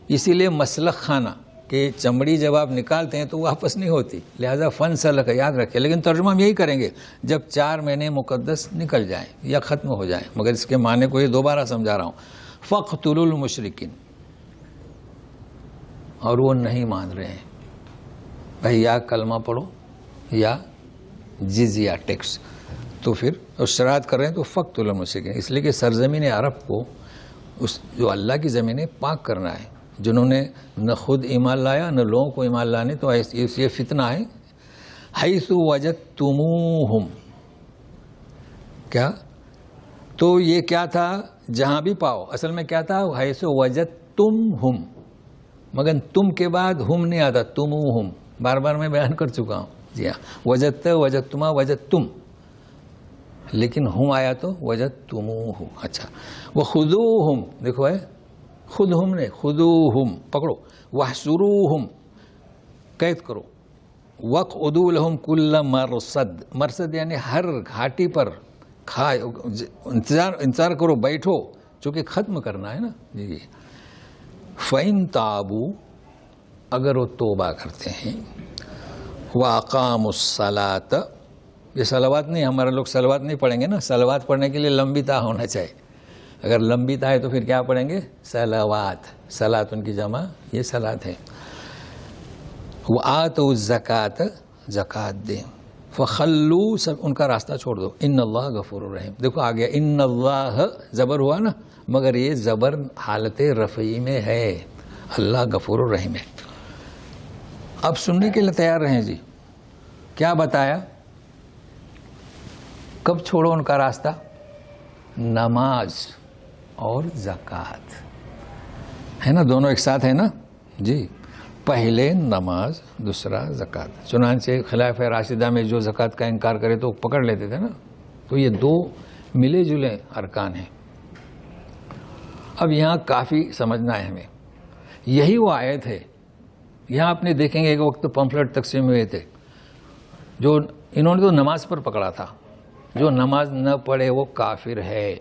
اسی لیے مسلخ خانہ کہ چمڑی جب آپ نکالتے ہیں تو واپس نہیں ہوتی، لہذا فن سلخ یاد رکھیں. لیکن ترجمہ ہم یہی کریں گے جب 4 مہینے مقدس نکل جائیں یا ختم ہو جائیں. مگر اس کے معنی کو یہ دوبارہ سمجھا رہا ہوں. فَاقْتُلُوا الْمُشْرِكِينَ، اور وہ نہیں مان رہے ہیں. بھائی یا کلمہ پڑھو یا جزیہ ٹیکس، تو پھر شرائط کر رہے ہیں تو فَاقْتُلُوا الْمُشْرِكِينَ، اس لیے کہ سرزمین عرب کو اس جو اللہ کی زمین ہے پاک کرنا ہے. جنہوں نے نہ خود ایمان لایا نہ لوگوں کو ایمان لانے، تو یہ فتنہ ہے. حیث وجدتموہم، کیا؟ تو یہ کیا تھا؟ جہاں بھی پاؤ. اصل میں کیا تھا؟ حیث وجدتمہم، مگر تم کے بعد ہم نہیں آتا، تموہم. بار بار میں بیان کر چکا ہوں. جی ہاں، وجدت، وجدتما، وجدتم، لیکن ہم آیا تو وجدتموہ. اچھا وخذوہم، دیکھو ہے خود ہم نے، خذوہم پکڑو، واحصروہم قید کرو، وقعدوا لہم کل مرصد. مرصد یعنی ہر گھاٹی پر انتظار کرو، بیٹھو، چونکہ ختم کرنا ہے نا. جی فَإِن تَابُوا، اگر وہ توبہ کرتے ہیں، وَأَقَامُوا الصَّلَاةَ، یہ صلوات نہیں، ہمارے لوگ صلوات نہیں پڑھیں گے نا. صلوات پڑھنے کے لیے لمبی تا ہونا چاہیے. اگر لمبی تا ہے تو پھر کیا پڑھیں گے؟ صلوات. صلات ان کی جمع یہ صلات ہے. وَآتَوُا الزَّكَاةَ، زکوٰۃ دیں. فَخَلُّوا، سب ان کا راستہ چھوڑ دو. ان اللہ غفور الرحیم. دیکھو آ گیا ان اللہ، زبر ہوا نا، مگر یہ زبر حالت رفعی میں ہے. اللہ غفور الرحیم ہے. اب سننے کے لیے تیار رہیں جی. کیا بتایا؟ کب چھوڑو ان کا راستہ؟ نماز اور زکوٰۃ ہے نا، دونوں ایک ساتھ ہے نا. جی پہلے نماز، دوسرا زکوٰۃ. چنانچہ خلافہ راشدہ میں جو زکوٰۃ کا انکار کرے تو پکڑ لیتے تھے نا. تو یہ 2 ملے جلے ارکان ہیں. اب یہاں کافی سمجھنا ہے ہمیں. یہی وہ آیت ہے. یہاں آپ نے دیکھیں گے ایک وقت پمفلٹ تقسیم ہوئے تھے، جو انہوں نے تو نماز پر پکڑا تھا. جو نماز نہ پڑھے وہ کافر ہے،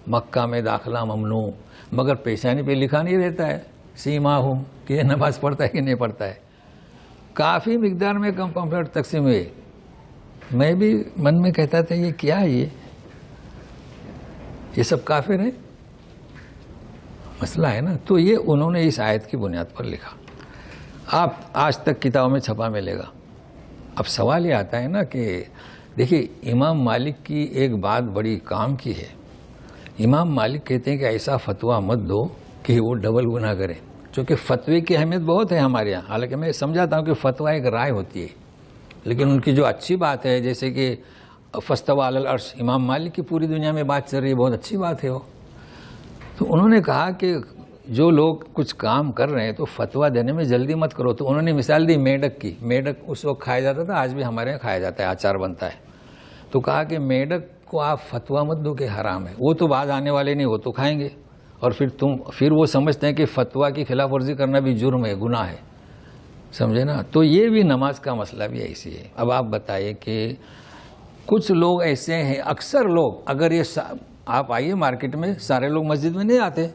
مکہ میں داخلہ ممنوع. مگر پیشانی پہ لکھا نہیں رہتا ہے سیماہم کہ یہ نماز پڑھتا ہے کہ نہیں پڑھتا ہے. کافی مقدار میں کم پمفلٹ تقسیم ہوئے. میں بھی من میں کہتا تھا یہ کیا ہے، یہ سب کافر ہیں. مسئلہ ہے نا. تو یہ انہوں نے اس آیت کی بنیاد پر لکھا. آپ آج تک کتابوں میں چھپا ملے گا. اب سوال یہ آتا ہے نا کہ دیکھیے امام مالک کی ایک بات بڑی کام کی ہے. امام مالک کہتے ہیں کہ ایسا فتویٰ مت دو کہ وہ ڈبل گناہ کرے. چونکہ فتوے کی اہمیت بہت ہے ہمارے یہاں. حالانکہ میں سمجھاتا ہوں کہ فتویٰ ایک رائے ہوتی ہے، لیکن ان کی جو اچھی بات ہے جیسے کہ فاستویٰ علی العرش، امام مالک کی پوری دنیا میں بات چل رہی ہے، بہت اچھی بات ہے وہ. تو انہوں نے کہا کہ جو لوگ کچھ کام کر رہے ہیں تو فتویٰ دینے میں جلدی مت کرو. تو انہوں نے مثال دی میڈک کی. میڈک اس وقت کھایا جاتا تھا، آج بھی ہمارے یہاں کھایا جاتا ہے، اچار بنتا ہے. تو کہا کہ میڈک کو آپ فتویٰ مت دو کہ حرام ہے، وہ تو بعد آنے والے نہیں، وہ تو کھائیں گے. اور پھر وہ سمجھتے ہیں کہ فتویٰ کی خلاف ورزی کرنا بھی جرم ہے، گناہ ہے. سمجھے نا. تو یہ بھی نماز کا مسئلہ بھی ایسی ہے. اب آپ بتائیے کہ کچھ لوگ ایسے ہیں، اکثر لوگ، اگر یہ آپ آئیے مارکیٹ میں، سارے لوگ مسجد میں نہیں آتے.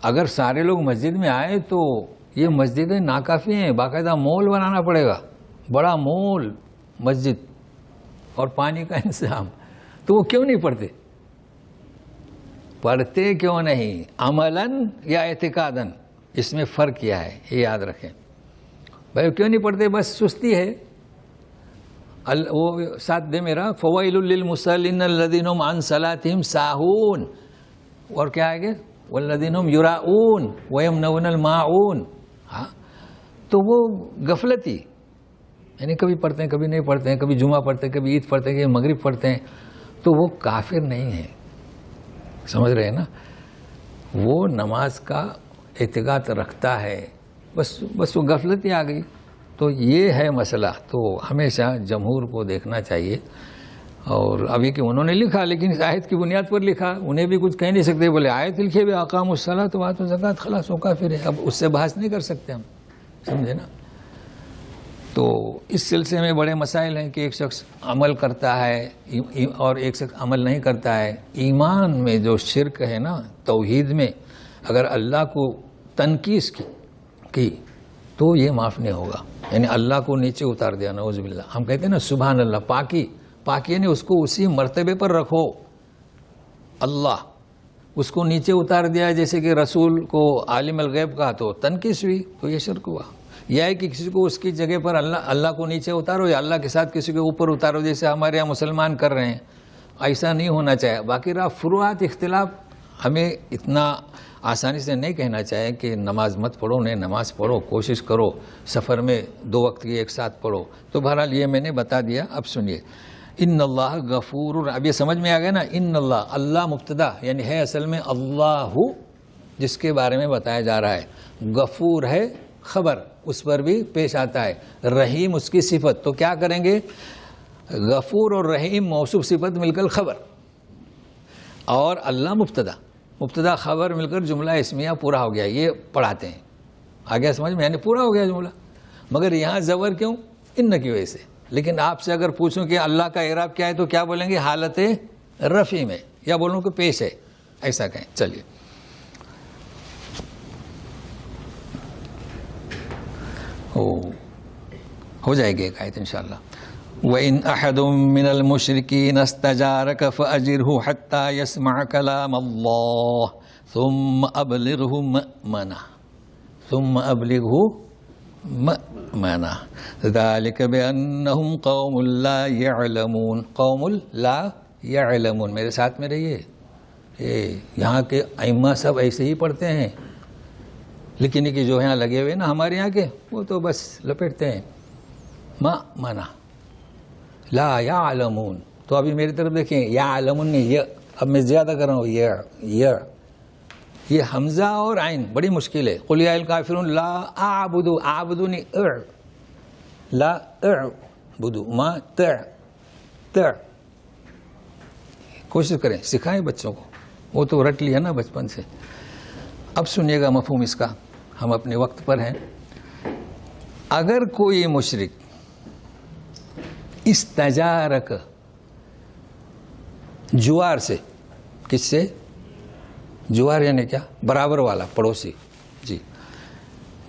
اگر سارے لوگ مسجد میں آئے تو یہ مسجدیں ناکافی ہیں، باقاعدہ مول بنانا پڑے گا، بڑا مول مسجد، اور پانی کا انتظام. تو وہ کیوں نہیں پڑھتے؟ پڑھتے کیوں نہیں؟ عملاً یا اعتقاداً، اس میں فرق کیا ہے یہ یاد رکھیں. بھائی کیوں نہیں پڑھتے؟ بس سستی ہے. وہ ساتھ دے میرا، فوائل للمصلین الذین هم عن صلاتهم ساہون. اور کیا آئے گے؟ والذین هم یراؤون ویمنعون الماعون. ہاں تو وہ غفلتی، یعنی کبھی پڑھتے ہیں کبھی نہیں پڑھتے ہیں، کبھی جمعہ پڑھتے ہیں کبھی عید پڑھتے ہیں کبھی مغرب پڑھتے ہیں. تو وہ کافر نہیں ہے. سمجھ رہے ہیں نا. وہ نماز کا اعتقاد رکھتا ہے، بس وہ غفلتی آ گئی. تو یہ ہے مسئلہ. تو ہمیشہ جمہور کو دیکھنا چاہیے. اور ابھی کہ انہوں نے لکھا، لیکن اس آیت کی بنیاد پر لکھا، انہیں بھی کچھ کہہ نہیں سکتے. بولے آیت لکھے بھی اقاموا الصلاۃ وآتوا الزکاۃ، خلاص وہ کافر ہے. اب اس سے بحث نہیں کر سکتے ہم. سمجھے نا. تو اس سلسلے میں بڑے مسائل ہیں کہ ایک شخص عمل کرتا ہے اور ایک شخص عمل نہیں کرتا ہے. ایمان میں جو شرک ہے نا، توحید میں اگر اللہ کو تنقیص کی تو یہ معاف نہیں ہوگا. یعنی اللہ کو نیچے اتار دیا، نعوذ باللہ. ہم کہتے ہیں نا سبحان اللہ، پاکی یعنی اس کو اسی مرتبے پر رکھو. اللہ اس کو نیچے اتار دیا، جیسے کہ رسول کو عالم الغیب کہا تو تنقیص ہوئی، تو یہ شرک ہوا. یا ہے کہ کسی کو اس کی جگہ پر اللہ کو نیچے اتارو، یا اللہ کے ساتھ کسی کو اوپر اتارو، جیسے ہمارے یہاں مسلمان کر رہے ہیں. ایسا نہیں ہونا چاہیے. باقی رہا فروعات اختلاف، ہمیں اتنا آسانی سے نہیں کہنا چاہیے کہ نماز مت پڑھو. نہیں، نماز پڑھو، کوشش کرو سفر میں 2 وقت کی ایک ساتھ پڑھو. تو بہرحال یہ میں نے بتا دیا. اب سنیے، ان اللہ غفور. اب یہ سمجھ میں آ گیا نا. ان اللہ مبتدا یعنی ہے اصل میں اللہ، جس کے بارے میں بتایا جا رہا ہے. غفور ہے خبر، اس پر بھی پیش آتا ہے. رحیم اس کی صفت. تو کیا کریں گے؟ غفور اور رحیم موصوف صفت مل کر خبر، اور اللہ مبتدا خبر مل کر جملہ اسمیہ پورا ہو گیا. یہ پڑھاتے ہیں. آ گیا سمجھ میں؟ یعنی پورا ہو گیا جملہ. مگر یہاں زبر کیوں؟ ان کی وجہ سے. لیکن آپ سے اگر پوچھوں کہ اللہ کا اعراب کیا ہے تو کیا بولیں گے؟ حالت رفع میں، یا بولوں کہ پیش ہے، ایسا کہیں. چلیے ہو جائے گی ایک آیت انشاءاللہ. وَإِنْ أَحَدٌ مِّنَ الْمُشْرِكِينَ اسْتَجَارَكَ فَأَجِرْهُ حَتَّى يَسْمَعَ كَلَامَ اللَّهِ ثُمَّ أَبْلِغْهُ مَأْمَنَهُ ذَلِكَ بِأَنَّهُمْ قَوْمٌ لَا يَعْلَمُونَ. قوم لا يعلمون. میرے ساتھ میں رہیے. یہاں کے ائمہ سب ایسے ہی پڑھتے ہیں، لیکن یہ جو یہاں لگے ہوئے نا ہمارے یہاں کے، وہ تو بس لپیٹتے ہیں. مَأْمَنَ لا يعلمون. تو ابھی میری طرف دیکھیں، یعلمون نہیں، یہ اب میں زیادہ کر رہا ہوں. یہ حمزہ اور عین بڑی مشکل ہے. قل یا الکافرون لا اعبد، اعبدونی لا اعبد، ما تع. کوشش کریں، سکھائیں بچوں کو، وہ تو رٹ لیا نا بچپن سے. اب سنیے گا مفہوم اس کا، ہم اپنے وقت پر ہیں. اگر کوئی مشرک استجارک، جوار سے، کس سے؟ جوار یعنی کیا؟ برابر والا، پڑوسی. جی،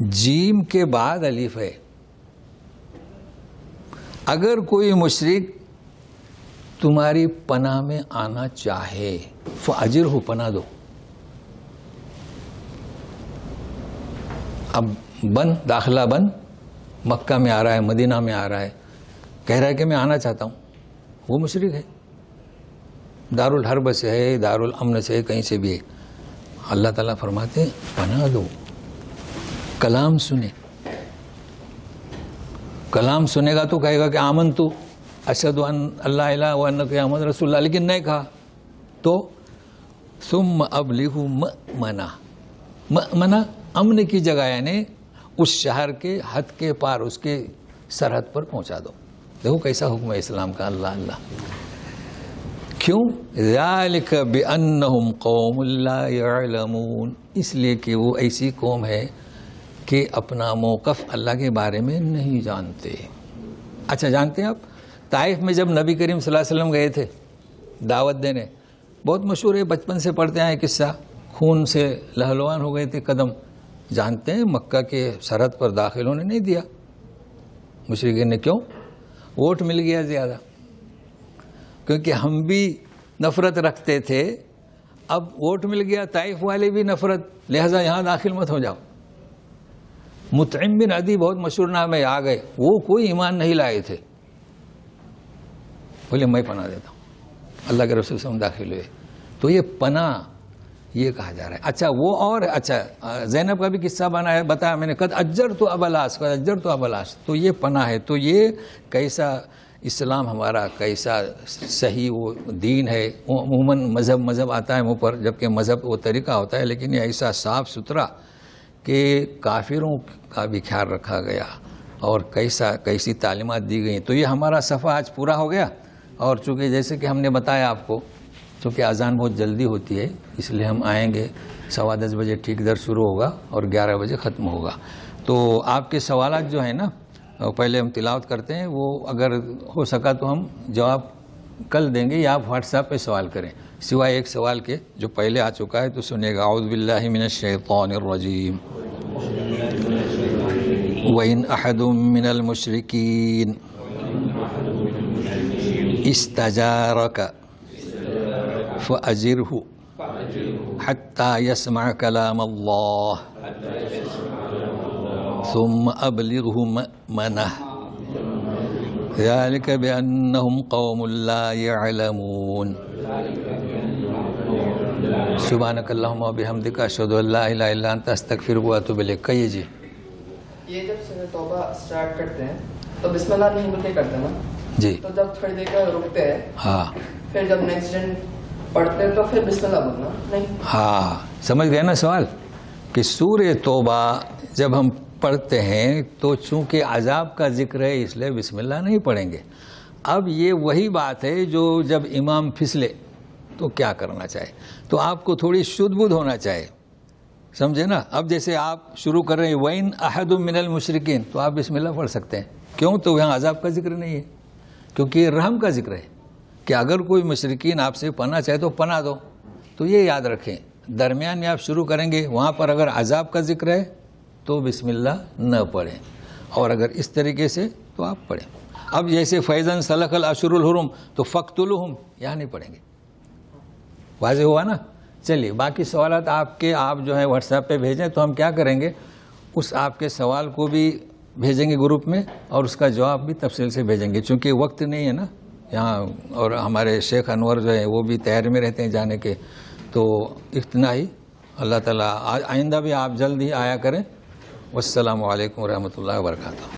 جیم کے بعد الف ہے. اگر کوئی مشرک تمہاری پناہ میں آنا چاہے، فاجرہ، پناہ دو. اب بند داخلہ بند، مکہ میں آ رہا ہے، مدینہ میں آ رہا ہے، کہہ رہا ہے کہ میں آنا چاہتا ہوں، وہ مشرک ہے، دارالحرب سے ہے، دارالامن سے ہے، کہیں سے بھی ہے. اللہ تعالیٰ فرماتے ہیں پناہ دو، کلام سنے. کلام سنے گا تو کہے گا کہ آمنتو اشہد ان اللہ الہ و انک محمد رسول اللہ، لیکن نہیں کہا تو ثم ابلغوا مأمنہ. مأمنہ امن کی جگہ، یعنی اس شہر کے حد کے پار، اس کے سرحد پر پہنچا دو. دیکھو کیسا حکم ہے اسلام کا. اللہ اللہ. کیوں؟ ذالک بانہم قوم لا یعلمون، اس لیے کہ وہ ایسی قوم ہے کہ اپنا موقف اللہ کے بارے میں نہیں جانتے. اچھا جانتے ہیں آپ طائف میں جب نبی کریم صلی اللہ علیہ وسلم گئے تھے دعوت دینے، بہت مشہور ہے، بچپن سے پڑھتے ہیں قصہ، خون سے لہلوان ہو گئے تھے قدم. جانتے ہیں مکہ کے سرحد پر داخل ہونے نہیں دیا مشرکین نے. کیوں؟ ووٹ مل گیا زیادہ، کیونکہ ہم بھی نفرت رکھتے تھے، اب ووٹ مل گیا، طائف والے بھی نفرت، لہذا یہاں داخل مت ہو جاؤ. مطعم بن عدی بہت مشہور نام ہے، آ گئے، وہ کوئی ایمان نہیں لائے تھے، بولے میں پناہ دیتا ہوں. اللہ کے رسول سے ہم داخل ہوئے. تو یہ پناہ یہ کہا جا رہا ہے. اچھا وہ اور اچھا زینب کا بھی قصہ بتایا میں نے، قد اجرت ابلاس، قد اجرت ابلاس، تو یہ پناہ ہے. تو یہ کیسا اسلام ہمارا کیسا صحیح وہ دین ہے. عموماً مذہب آتا ہے منہ پر، جبکہ مذہب وہ طریقہ ہوتا ہے، لیکن یہ ایسا صاف ستھرا کہ کافروں کا بھی خیال رکھا گیا اور کیسی تعلیمات دی گئیں. تو یہ ہمارا صفحہ آج پورا ہو گیا. اور چونکہ جیسے کہ ہم نے بتایا آپ کو، چونکہ اذان بہت جلدی ہوتی ہے، اس لیے ہم آئیں گے 10:15 بجے ٹھیک درس شروع ہوگا اور 11 بجے ختم ہوگا. تو آپ کے سوالات جو ہیں نا، پہلے ہم تلاوت کرتے ہیں، وہ اگر ہو سکا تو ہم جواب کل دیں گے، یا آپ واٹس ایپ پہ سوال کریں، سوائے ایک سوال کے جو پہلے آ چکا ہے. تو سنیے گا. اعوذ باللہ من الشیطان الرجیم. وَإِنْ أَحَدٌ مِّنَ الْمُشْرِكِينَ اسْتَجَارَكَ فَأَجِرْهُ حَتَّى يَسْمَعَ كَلَامَ اللَّهِ ثُمَّ أَبْلِغْهُ مَأْمَنَهُ ذَلِكَ بِأَنَّهُمْ قَوْمٌ لَا يَعْلَمُونَ. سبحانک اللہم و بحمدک اشہد ان لا الہ الا انت استغفرک و اتوب الیک. کہیے جی. یہ جب سورہ توبہ سٹارٹ کرتے ہیں تو بسم اللہ نہیں بول کے کرتے نا جی. تو جب تھوڑی دیر کا رکتے ہیں، ہاں، پھر جب نیکسٹ دن پڑھتے ہیں تو پھر بسم اللہ بولنا نہیں. ہاں سمجھ گئے نا سوال، کہ سورہ توبہ جب ہم پڑھتے ہیں تو چونکہ عذاب کا ذکر ہے اس لیے بسم اللہ نہیں پڑھیں گے. اب یہ وہی بات ہے جو جب امام پھسلے تو کیا کرنا چاہے، تو آپ کو تھوڑی شدھ بدھ ہونا چاہیے، سمجھے نا. اب جیسے آپ شروع کر رہے ہیں وَإِنْ أَحَدٌ مِّنَ الْمُشْرِكِينَ، تو آپ بسم اللہ پڑھ سکتے ہیں. کیوں؟ تو یہاں عذاب کا ذکر نہیں ہے، کیونکہ یہ رحم کا ذکر ہے کہ اگر کوئی مشرکین آپ سے پناہ چاہے تو پناہ دو. تو یہ یاد رکھیں، درمیان میں آپ شروع کریں گے، وہاں پر اگر عذاب کا ذکر ہے تو بسم اللہ نہ پڑھیں، اور اگر اس طریقے سے تو آپ پڑھیں. اب جیسے فَإِذَا انْسَلَخَ الْأَشْهُرُ الْحُرُمُ تو فَاقْتُلُوهُمْ یہاں نہیں پڑھیں گے. واضح ہوا نا. چلیے باقی سوالات آپ جو ہیں واٹس ایپ پہ بھیجیں تو ہم کیا کریں گے، اس آپ کے سوال کو بھی بھیجیں گے گروپ میں، اور اس کا جواب بھی تفصیل سے بھیجیں گے، چونکہ وقت نہیں ہے نا یہاں، اور ہمارے شیخ انور جو ہیں وہ بھی تیاری میں رہتے ہیں جانے کے. تو اتنا ہی. اللہ تعالیٰ آئندہ بھی آپ جلد ہی آیا کریں. والسلام علیکم ورحمۃ اللہ وبرکاتہ.